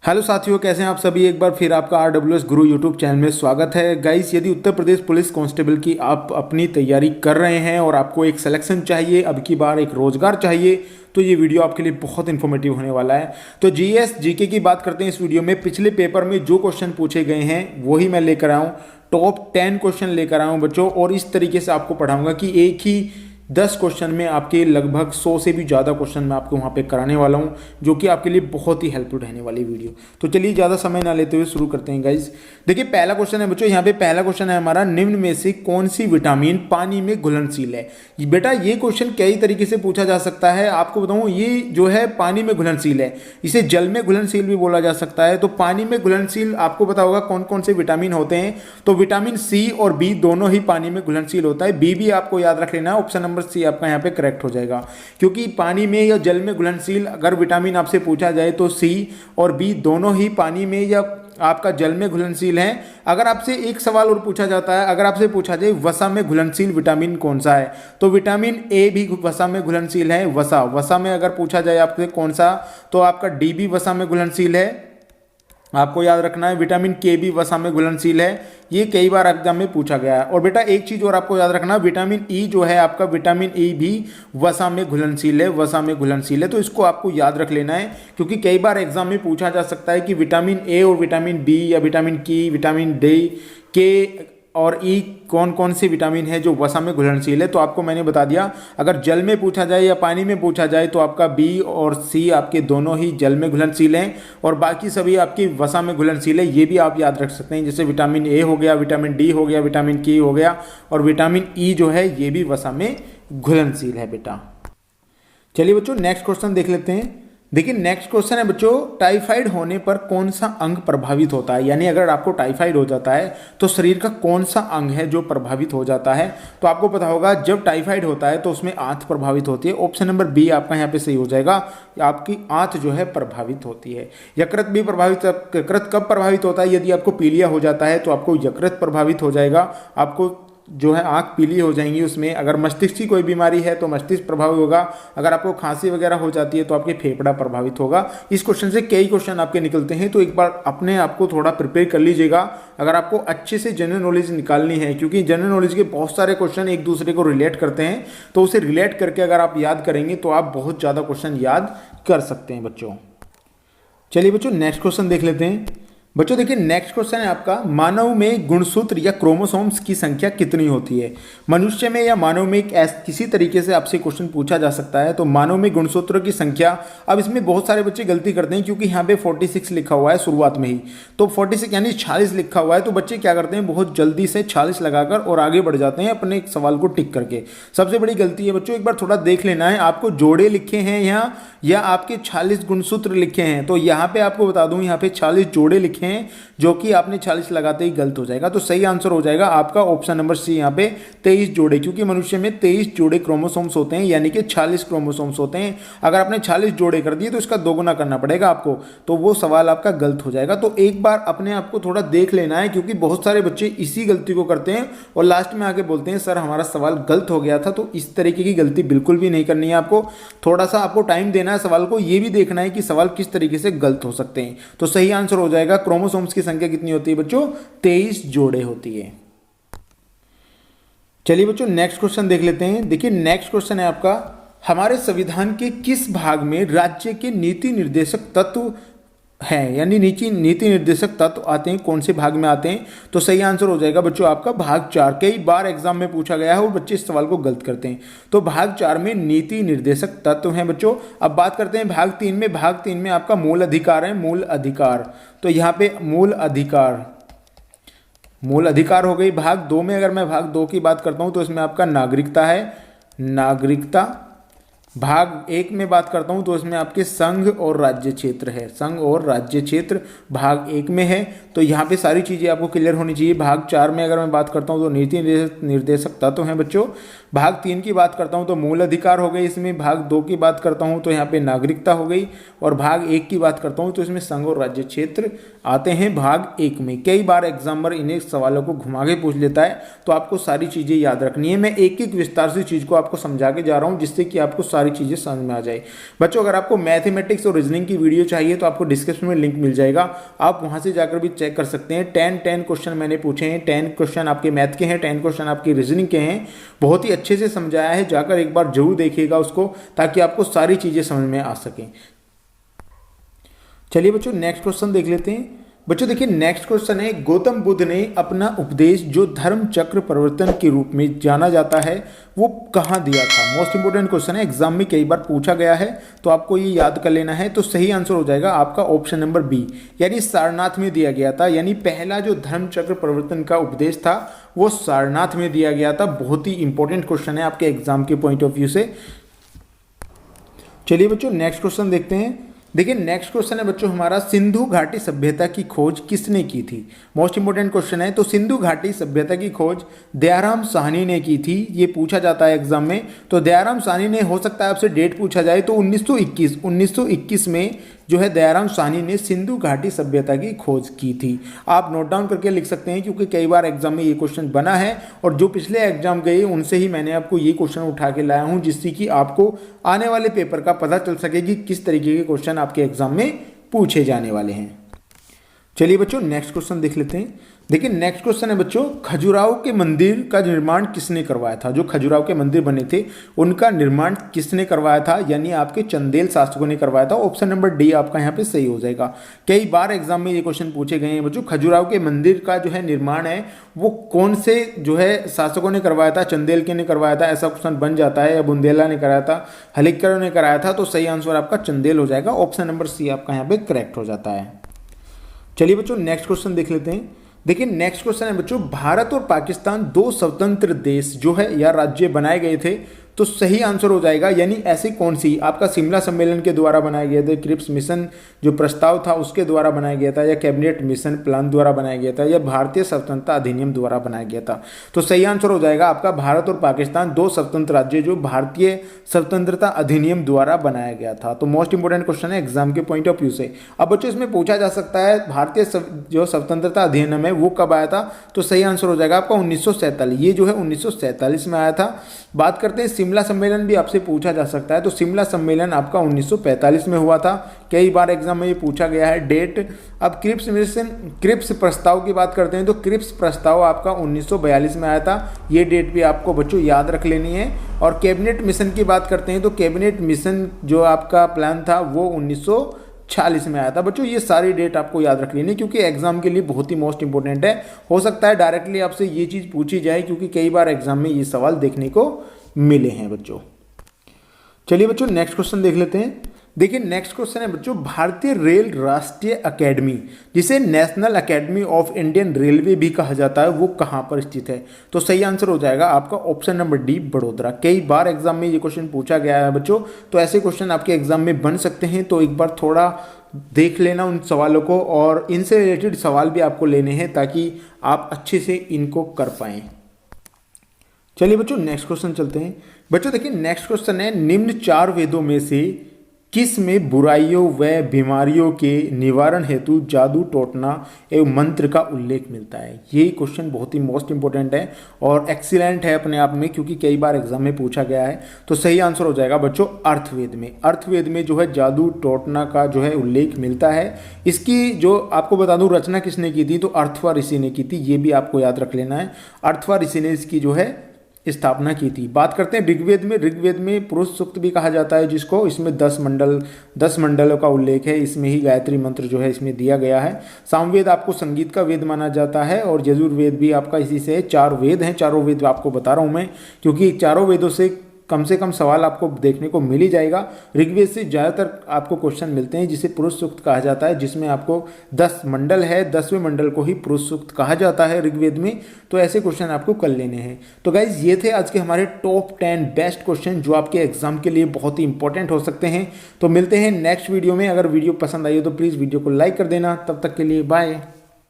Hello साथियों, कैसे हैं आप सभी। एक बार फिर आपका RWS गुरु यूट्यूब चैनल में स्वागत है। गाइस, यदि उत्तर प्रदेश पुलिस कांस्टेबल की आप अपनी तैयारी कर रहे हैं और आपको एक सिलेक्शन चाहिए, अब की बार एक रोजगार चाहिए, तो ये वीडियो आपके लिए बहुत इन्फॉर्मेटिव होने वाला है। तो जीएस जीके की बात करते हैं इस वीडियो में। पिछले पेपर में जो क्वेश्चन पूछे गए हैं वही मैं लेकर आया हूँ। टॉप 10 क्वेश्चन लेकर आया हूँ बच्चों, और इस तरीके से आपको पढ़ाऊंगा कि एक ही 10 क्वेश्चन में आपके लगभग 100 से भी ज़्यादा क्वेश्चन मैं आपको वहाँ पे कराने वाला हूँ, जो कि आपके लिए बहुत ही हेल्पफुल रहने वाली वीडियो। तो चलिए ज़्यादा समय ना लेते हुए शुरू करते हैं गाइज। देखिए, पहला क्वेश्चन है बच्चों, यहाँ पे पहला क्वेश्चन है हमारा, निम्न में से कौन सी विटामिन पानी में घुलनशील है। बेटा, ये क्वेश्चन कई तरीके से पूछा जा सकता है। आपको बताऊँ, ये जो है पानी में घुलनशील है, इसे जल में घुलनशील भी बोला जा सकता है। तो पानी में घुलनशील आपको पता होगा कौन कौन से विटामिन होते हैं। तो विटामिन सी और बी दोनों ही पानी में घुलनशील होता है। बी भी आपको याद रख लेना है, ऑप्शन नंबर सी आपका यहाँ पे करेक्ट हो जाएगा। क्योंकि पानी में या जल में घुलनशील अगर विटामिन आपसे पूछा जाए तो सी और बी दोनों ही पानी में या आपका जल में घुलनशील हैं। अगर आपसे एक सवाल और पूछा जाता है, अगर आपसे पूछा जाए वसा में घुलनशील विटामिन कौन सा है, तो विटामिन ए भी वसा में घुलनशील है। वसा में अगर पूछा जाए आपसे कौन सा, तो आपका डी भी वसा में घुलनशील है। आपको याद रखना है विटामिन के भी वसा में घुलनशील है। ये कई बार एग्जाम में पूछा गया है। और बेटा, एक चीज और आपको याद रखना, विटामिन ई जो है आपका, विटामिन ई भी वसा में घुलनशील है, वसा में घुलनशील है। तो इसको आपको याद रख लेना है, क्योंकि कई बार एग्जाम में पूछा जा सकता है कि विटामिन ए और विटामिन बी या विटामिन की, विटामिन डी के और ई कौन कौन से विटामिन है जो वसा में घुलनशील है। तो आपको मैंने बता दिया, अगर जल में पूछा जाए या पानी में पूछा जाए तो आपका बी और सी आपके दोनों ही जल में घुलनशील हैं, और बाकी सभी आपकी वसा में घुलनशील है। ये भी आप याद रख सकते हैं, जैसे विटामिन ए हो गया, विटामिन डी हो गया, विटामिन के हो गया, और विटामिन ई जो है ये भी वसा में घुलनशील है बेटा। चलिए बच्चों, नेक्स्ट क्वेश्चन देख लेते हैं। देखिए, नेक्स्ट क्वेश्चन है बच्चों, टाइफाइड होने पर कौन सा अंग प्रभावित होता है। यानी अगर आपको टाइफाइड हो जाता है तो शरीर का कौन सा अंग है जो प्रभावित हो जाता है। तो आपको पता होगा, जब टाइफाइड होता है तो उसमें आंत प्रभावित होती है। ऑप्शन नंबर बी आपका यहाँ पे सही हो जाएगा, आपकी आंत जो है प्रभावित होती है। यकृत भी प्रभावित, यकृत कब प्रभावित होता है, यदि आपको पीलिया हो जाता है तो आपको यकृत प्रभावित हो जाएगा, आपको जो है आंख पीली हो जाएंगी उसमें। अगर मस्तिष्क की कोई बीमारी है तो मस्तिष्क प्रभावित होगा। अगर आपको खांसी वगैरह हो जाती है तो आपके फेफड़ा प्रभावित होगा। इस क्वेश्चन से कई क्वेश्चन आपके निकलते हैं, तो एक बार अपने आप को थोड़ा प्रिपेयर कर लीजिएगा अगर आपको अच्छे से जनरल नॉलेज निकालनी है, क्योंकि जनरल नॉलेज के बहुत सारे क्वेश्चन एक दूसरे को रिलेट करते हैं। तो उसे रिलेट करके अगर आप याद करेंगे तो आप बहुत ज़्यादा क्वेश्चन याद कर सकते हैं बच्चों। चलिए बच्चों, नेक्स्ट क्वेश्चन देख लेते हैं। बच्चों देखिए, नेक्स्ट क्वेश्चन है आपका, मानव में गुणसूत्र या क्रोमोसोम्स की संख्या कितनी होती है। मनुष्य में या मानव में किसी तरीके से आपसे क्वेश्चन पूछा जा सकता है। तो मानव में गुणसूत्र की संख्या, अब इसमें बहुत सारे बच्चे गलती करते हैं, क्योंकि यहाँ पे 46 लिखा हुआ है शुरुआत में ही। तो 46 यानी 46 लिखा हुआ है, तो बच्चे क्या करते हैं, बहुत जल्दी से 46 लगाकर और आगे बढ़ जाते हैं अपने सवाल को टिक करके। सबसे बड़ी गलती है बच्चों, एक बार थोड़ा देख लेना है, आपको जोड़े लिखे हैं यहाँ या आपके 46 गुणसूत्र लिखे हैं। तो यहाँ पे आपको बता दूं, यहाँ पे 46 जोड़े लिखे हैं, जो कि आपने 40 लगाते ही गलत हो जाएगा। तो सही आंसर हो जाएगा आपका ऑप्शन नंबर सी, यहाँ पे 23 जोड़े, क्योंकि मनुष्य में 23 जोड़े क्रोमोसोम्स होते हैं, यानी कि 40 क्रोमोसोम्स होते हैं। अगर आपने 40 जोड़े कर दिए तो इसका दोगुना करना पड़ेगा आपको, तो वो सवाल आपका गलत हो जाएगा। तो एक बार अपने आप को थोड़ा देख लेना है, क्योंकि बहुत सारे बच्चे इसी गलती को करते हैं और लास्ट में आके बोलते हैं सर हमारा सवाल गलत हो गया था। तो इस तरीके की गलती बिल्कुल भी नहीं करनी है आपको। थोड़ा सा आपको टाइम देना है सवाल को, ये भी देखना है कि सवाल किस तरीके से गलत हो सकते हैं। तो सही आंसर हो जाएगा, क्रोमोसोम्स की संख्या कितनी होती है बच्चों, 23 जोड़े होती है। चलिए बच्चों, नेक्स्ट क्वेश्चन देख लेते हैं। देखिए, नेक्स्ट क्वेश्चन है आपका, हमारे संविधान के किस भाग में राज्य के नीति निर्देशक तत्व हैं, यानी नीति निर्देशक तत्व आते हैं, कौन से भाग में आते हैं। तो सही आंसर हो जाएगा बच्चों आपका भाग 4। कई बार एग्जाम में पूछा गया है और बच्चे इस सवाल को गलत करते हैं। तो भाग 4 में नीति निर्देशक तत्व हैं बच्चों। अब बात करते हैं भाग 3 में। भाग 3 में आपका मूल अधिकार है, मूल अधिकार। तो यहाँ पे मूल अधिकार हो गई। भाग 2 में अगर मैं भाग 2 की बात करता हूँ तो इसमें आपका नागरिकता है, नागरिकता। भाग 1 में बात करता हूं तो इसमें आपके संघ और राज्य क्षेत्र है, संघ और राज्य क्षेत्र भाग 1 में है। तो यहाँ पे सारी चीज़ें आपको क्लियर होनी चाहिए। भाग 4 में अगर मैं बात करता हूं तो नीति निर्देशक तत्व हैं बच्चों। भाग 3 की बात करता हूँ तो मूल अधिकार हो गई इसमें, भाग 2 की बात करता हूँ तो यहाँ पे नागरिकता हो गई, और भाग 1 की बात करता हूँ तो इसमें संघ और राज्य क्षेत्र आते हैं भाग 1 में। कई बार एग्जामर इन्हें सवालों को घुमा के पूछ लेता है, तो आपको सारी चीज़ें याद रखनी है। मैं एक एक विस्तार से चीज़ को आपको समझा के जा रहा हूँ जिससे कि आपको सारी चीज़ें समझ में आ जाए। बच्चों अगर आपको मैथमेटिक्स और रीजनिंग की वीडियो चाहिए तो आपको डिस्क्रिप्शन में लिंक मिल जाएगा, आप वहाँ से जाकर भी चेक कर सकते हैं। 10 क्वेश्चन मैंने पूछे हैं, 10 क्वेश्चन आपके मैथ के हैं, 10 क्वेश्चन आपके रीजनिंग के हैं, बहुत ही अच्छे से समझाया है। जाकर एक बार जरूर देखिएगा उसको, ताकि आपको सारी चीज़ें समझ में आ सकें। चलिए बच्चों नेक्स्ट क्वेश्चन देख लेते हैं। बच्चों देखिए नेक्स्ट क्वेश्चन है, गौतम बुद्ध ने अपना उपदेश जो धर्म चक्र परिवर्तन के रूप में जाना जाता है वो कहाँ दिया था? मोस्ट इंपोर्टेंट क्वेश्चन है, एग्जाम में कई बार पूछा गया है, तो आपको ये याद कर लेना है। तो सही आंसर हो जाएगा आपका ऑप्शन नंबर बी, यानी सारनाथ में दिया गया था। यानी पहला जो धर्म चक्र परिवर्तन का उपदेश था वो सारनाथ में दिया गया था। बहुत ही इंपॉर्टेंट क्वेश्चन है आपके एग्जाम के पॉइंट ऑफ व्यू से। चलिए बच्चों नेक्स्ट क्वेश्चन देखते हैं। देखिए नेक्स्ट क्वेश्चन है बच्चों हमारा, सिंधु घाटी सभ्यता की खोज किसने की थी? मोस्ट इंपोर्टेंट क्वेश्चन है। तो सिंधु घाटी सभ्यता की खोज दयाराम साहनी ने की थी, ये पूछा जाता है एग्जाम में। तो दयाराम साहनी ने, हो सकता है आपसे डेट पूछा जाए, तो 1921 में जो है दयाराम साहनी ने सिंधु घाटी सभ्यता की खोज की थी। आप नोट डाउन करके लिख सकते हैं, क्योंकि कई बार एग्जाम में ये क्वेश्चन बना है, और जो पिछले एग्जाम गए उनसे ही मैंने आपको ये क्वेश्चन उठा के लाया हूं, जिससे कि आपको आने वाले पेपर का पता चल सके कि किस तरीके के क्वेश्चन आपके एग्जाम में पूछे जाने वाले हैं। चलिए बच्चों नेक्स्ट क्वेश्चन देख लेते हैं। देखिए नेक्स्ट क्वेश्चन है बच्चों, खजुराहो के मंदिर का निर्माण किसने करवाया था? जो खजुराहो के मंदिर बने थे उनका निर्माण किसने करवाया था? यानी आपके चंदेल शासकों ने करवाया था। ऑप्शन नंबर डी आपका यहाँ पे सही हो जाएगा। कई बार एग्जाम में ये क्वेश्चन पूछे गए हैं बच्चों, खजुराहो के मंदिर का जो है निर्माण है वो कौन से जो है शासकों ने करवाया था? चंदेल के ने करवाया था, ऐसा क्वेश्चन बन जाता है, या बुंदेला ने कराया था, हलिक्करों ने कराया था। तो सही आंसर आपका चंदेल हो जाएगा। ऑप्शन नंबर सी आपका यहाँ पे करेक्ट हो जाता है। चलिए बच्चों नेक्स्ट क्वेश्चन देख लेते हैं। देखिए नेक्स्ट क्वेश्चन है बच्चों, भारत और पाकिस्तान दो स्वतंत्र देश जो है या राज्य बनाए गए थे, तो सही आंसर हो जाएगा। यानी ऐसी कौन सी? आपका शिमला सम्मेलन के द्वारा बनाया गया था, क्रिप्स मिशन जो प्रस्ताव था उसके द्वारा बनाया गया था, या कैबिनेट मिशन प्लान द्वारा बनाया गया था, या भारतीय स्वतंत्रता अधिनियम द्वारा बनाया गया था? तो सही आंसर हो जाएगा आपका भारत और पाकिस्तान दो स्वतंत्र राज्य जो भारतीय स्वतंत्रता अधिनियम द्वारा बनाया गया था। तो मोस्ट इंपोर्टेंट क्वेश्चन है एग्जाम के पॉइंट ऑफ व्यू से। अब बच्चों इसमें पूछा जा सकता है भारतीय जो स्वतंत्रता अधिनियम है वो कब आया था? तो सही आंसर हो जाएगा आपका 1947। ये जो है 1947 में आया था। बात करते हैं शिमला सम्मेलन, भी आपसे पूछा जा सकता है। तो शिमला सम्मेलन आपका 1945 में हुआ था। कई बार एग्जाम में ये पूछा गया है डेट। अब क्रिप्स प्रस्ताव की बात करते हैं, तो क्रिप्स प्रस्ताव आपका 1942 में आया था। ये डेट भी आपको बच्चों याद रख लेनी है। और कैबिनेट मिशन की बात करते हैं, तो कैबिनेट मिशन जो आपका प्लान था वो 1946 में आया था। बच्चों ये सारी डेट आपको याद रख लेनी है, क्योंकि एग्जाम के लिए बहुत ही मोस्ट इंपॉर्टेंट है। हो सकता है डायरेक्टली आपसे ये चीज़ पूछी जाए, क्योंकि कई बार एग्जाम में ये सवाल देखने को मिले हैं बच्चों। चलिए बच्चों नेक्स्ट क्वेश्चन देख लेते हैं। देखिए नेक्स्ट क्वेश्चन है बच्चों, भारतीय रेल राष्ट्रीय अकेडमी, जिसे national academy of Indian railway भी कहा जाता है, वो कहाँ पर स्थित है? तो सही आंसर हो जाएगा आपका ऑप्शन नंबर डी, बड़ोदरा। कई बार एग्जाम में ये क्वेश्चन पूछा गया है बच्चों, तो ऐसे क्वेश्चन आपके एग्जाम में बन सकते हैं। तो एक बार थोड़ा देख लेना उन सवालों को, और इनसे रिलेटेड सवाल भी आपको लेने हैं ताकि आप अच्छे से इनको कर पाएँ। चलिए बच्चों नेक्स्ट क्वेश्चन चलते हैं। बच्चों देखिए नेक्स्ट क्वेश्चन है, निम्न चार वेदों में से किस में बुराइयों व बीमारियों के निवारण हेतु जादू टोटना एवं मंत्र का उल्लेख मिलता है? ये क्वेश्चन बहुत ही मोस्ट इंपोर्टेंट है और एक्सीलेंट है अपने आप में, क्योंकि कई बार एग्जाम में पूछा गया है। तो सही आंसर हो जाएगा बच्चों अर्थवेद में। अर्थवेद में जो है जादू टोटना का जो है उल्लेख मिलता है। इसकी जो आपको बता दूं रचना किसने की थी, तो अर्थवा ऋषि ने की थी। ये भी आपको याद रख लेना है, अर्थवा ऋषि ने इसकी जो है स्थापना की थी। बात करते हैं ऋग्वेद में। ऋग्वेद में पुरुष सूक्त भी कहा जाता है जिसको, इसमें 10 मंडलों का उल्लेख है। इसमें ही गायत्री मंत्र जो है इसमें दिया गया है। सामवेद आपको संगीत का वेद माना जाता है, और यजुर्वेद भी आपका इसी से। 4 वेद हैं। चारों वेद आपको बता रहा हूँ मैं, क्योंकि चारों वेदों से कम सवाल आपको देखने को मिल ही जाएगा। ऋग्वेद से ज़्यादातर आपको क्वेश्चन मिलते हैं जिसे पुरुष सूक्त कहा जाता है, जिसमें आपको 10 मंडल है। 10वें मंडल को ही पुरुष सूक्त कहा जाता है ऋग्वेद में। तो ऐसे क्वेश्चन आपको कर लेने हैं। तो गाइज ये थे आज के हमारे टॉप 10 बेस्ट क्वेश्चन जो आपके एग्जाम के लिए बहुत ही इंपॉर्टेंट हो सकते हैं। तो मिलते हैं नेक्स्ट वीडियो में। अगर वीडियो पसंद आई हो तो प्लीज़ वीडियो को लाइक कर देना। तब तक के लिए बाय।